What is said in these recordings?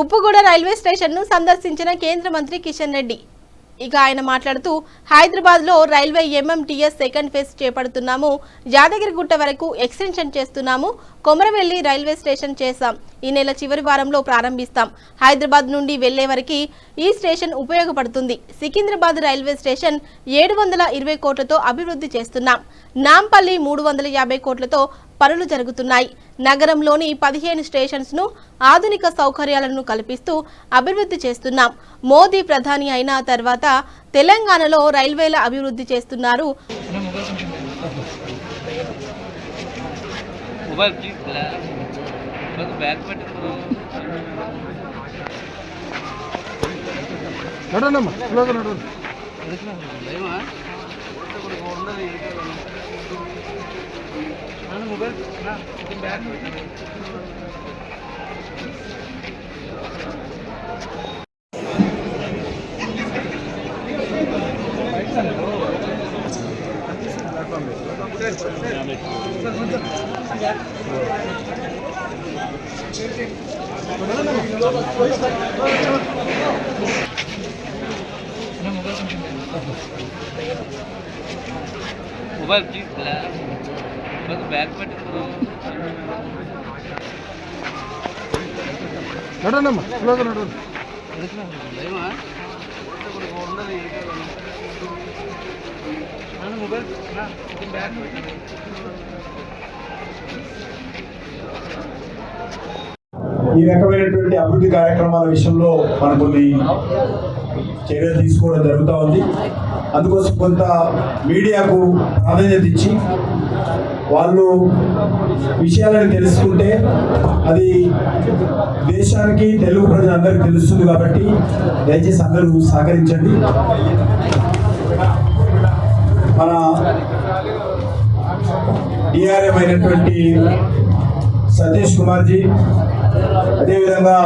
Uppuguda railway station ను సందర్శించిన కేంద్ర మంత్రి కిషన్ రెడ్డి ఇక ఆయన మాట్లాడుతూ హైదరాబాద్ లో రైల్వే ఎంఎంటీఎస్ సెకండ్ ఫేజ్ చేపడుతున్నాము, యాదగిరిగుట్ట వరకు ఎక్స్టెన్షన్ చేస్తున్నాము, కొమరవెల్లి రైల్వే స్టేషన్ చేశాం, ఈ నెల చివరి వారంలో ప్రారంభిస్తాం, హైదరాబాద్ నుండి వెళ్లే వరకు ఈ స్టేషన్ ఉపయోగపడుతుంది, సికింద్రాబాద్ రైల్వే స్టేషన్ 720 కోట్లతో అభివృద్ధి చేస్తున్నాం, నాంపల్లి 350 కోట్లతో పనులు జరుగుతున్నాయి, నగరంలోని 15 స్టేషన్స్ ను ఆధునిక సౌకర్యాలను కల్పిస్తూ అభివృద్ధి చేస్తున్నాం, మోదీ ప్రధాని అయిన తర్వాత తెలంగాణలో రైల్వేల అభివృద్ధి చేస్తున్నారు. ఈ రకమైనటువంటి అభివృద్ధి కార్యక్రమాల విషయంలో మనం కొన్ని చర్యలు తీసుకోవడం జరుగుతూ ఉంది. అందుకోసం కొంత మీడియాకు ప్రాధాన్యత ఇచ్చి వాళ్ళు విషయాలను తెలుసుకుంటే అది దేశానికి తెలుగు ప్రజలందరికీ తెలుస్తుంది. కాబట్టి దయచేసి అందరూ సహకరించండి. మన డిఆర్ఎం అయినటువంటి సతీష్ కుమార్జీ, అదేవిధంగా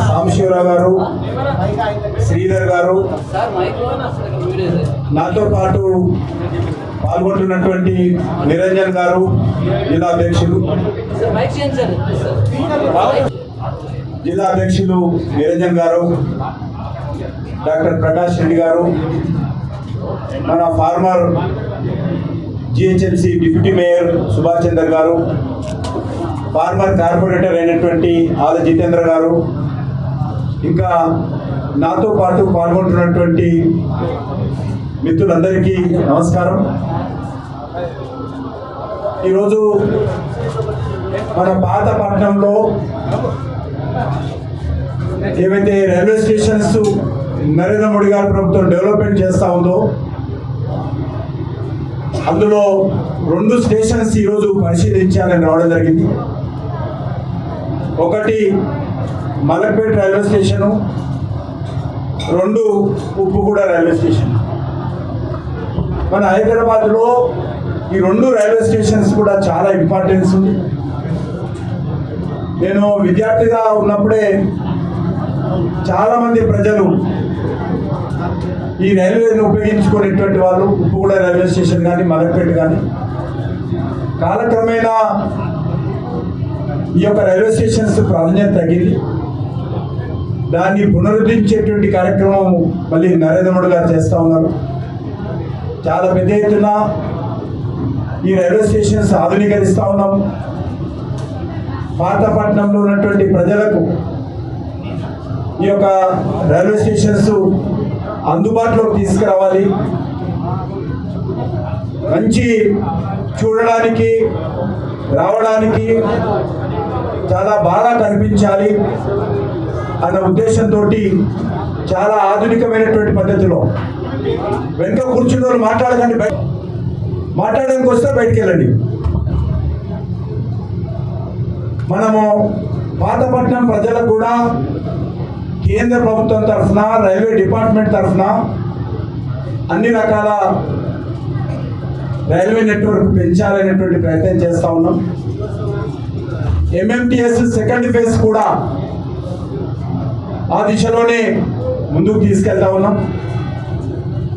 సాంబశివరావు గారు, శ్రీధర్ గారు, నాతో పాటు పాల్గొంటున్నటువంటి నిరంజన్ గారు జిల్లా అధ్యక్షులు నిరంజన్ గారు, డాక్టర్ ప్రకాష్ రెడ్డి గారు, మన former GHMC deputy mayor Subhash Chandra garu, former corporator అయినటువంటి ఆల జితేంద్ర గారు, ఇంకా నాతో పాటు పాల్గొంటున్నటువంటి మిత్రులందరికీ నమస్కారం. ఈరోజు మన పాతపట్నంలో ఏవైతే రైల్వే స్టేషన్స్ నరేంద్ర మోడీ గారి ప్రభుత్వం డెవలప్మెంట్ చేస్తూ ఉందో అందులో 2 స్టేషన్స్ ఈరోజు పరిశీలించాలని రావడం జరిగింది. ఒకటి Malakpet railway station, 2 Uppuguda railway station. మన హైదరాబాద్లో ఈ 2 రైల్వే స్టేషన్స్ కూడా చాలా ఇంపార్టెన్స్ ఉంది. నేను విద్యార్థిగా ఉన్నప్పుడే చాలామంది ప్రజలు ఈ రైల్వేని ఉపయోగించుకునేటువంటి వాళ్ళు ఉప్పుగూడ రైల్వే స్టేషన్ కానీ మలక్పేట కానీ. కాలక్రమేణా ఈ యొక్క రైల్వే స్టేషన్స్ ప్రాధాన్యత తగ్గింది. దాన్ని పునరుద్ధరించేటువంటి కార్యక్రమం మళ్ళీ నరేంద్ర మోడీ గారు చేస్తూ ఉన్నారు. చాలా పెద్ద ఎత్తున ఈ రైల్వే స్టేషన్స్ ఆధునీకరిస్తూ ఉన్నాం. పాతపట్నంలో ఉన్నటువంటి ప్రజలకు ఈ యొక్క రైల్వే స్టేషన్స్ అందుబాటులోకి తీసుకురావాలి, మంచి చూడడానికి రావడానికి చాలా బాగా కనిపించాలి అన్న ఉద్దేశంతో చాలా ఆధునికమైనటువంటి పద్ధతిలో వెనుక కూర్చున్న వాళ్ళు మాట్లాడకండి, మాట్లాడడానికి వస్తే బయటికి వెళ్ళండి. మనము పాతపట్నం ప్రజలకు కూడా కేంద్ర ప్రభుత్వం తరఫున రైల్వే డిపార్ట్మెంట్ తరఫున అన్ని రకాల రైల్వే నెట్వర్క్ పెంచాలనేటువంటి ప్రయత్నం చేస్తూ ఉన్నాం. ఎంఎంటీఎస్ సెకండ్ ఫేజ్ కూడా ఆ దిశలోనే ముందుకు తీసుకెళ్తా ఉన్నాం.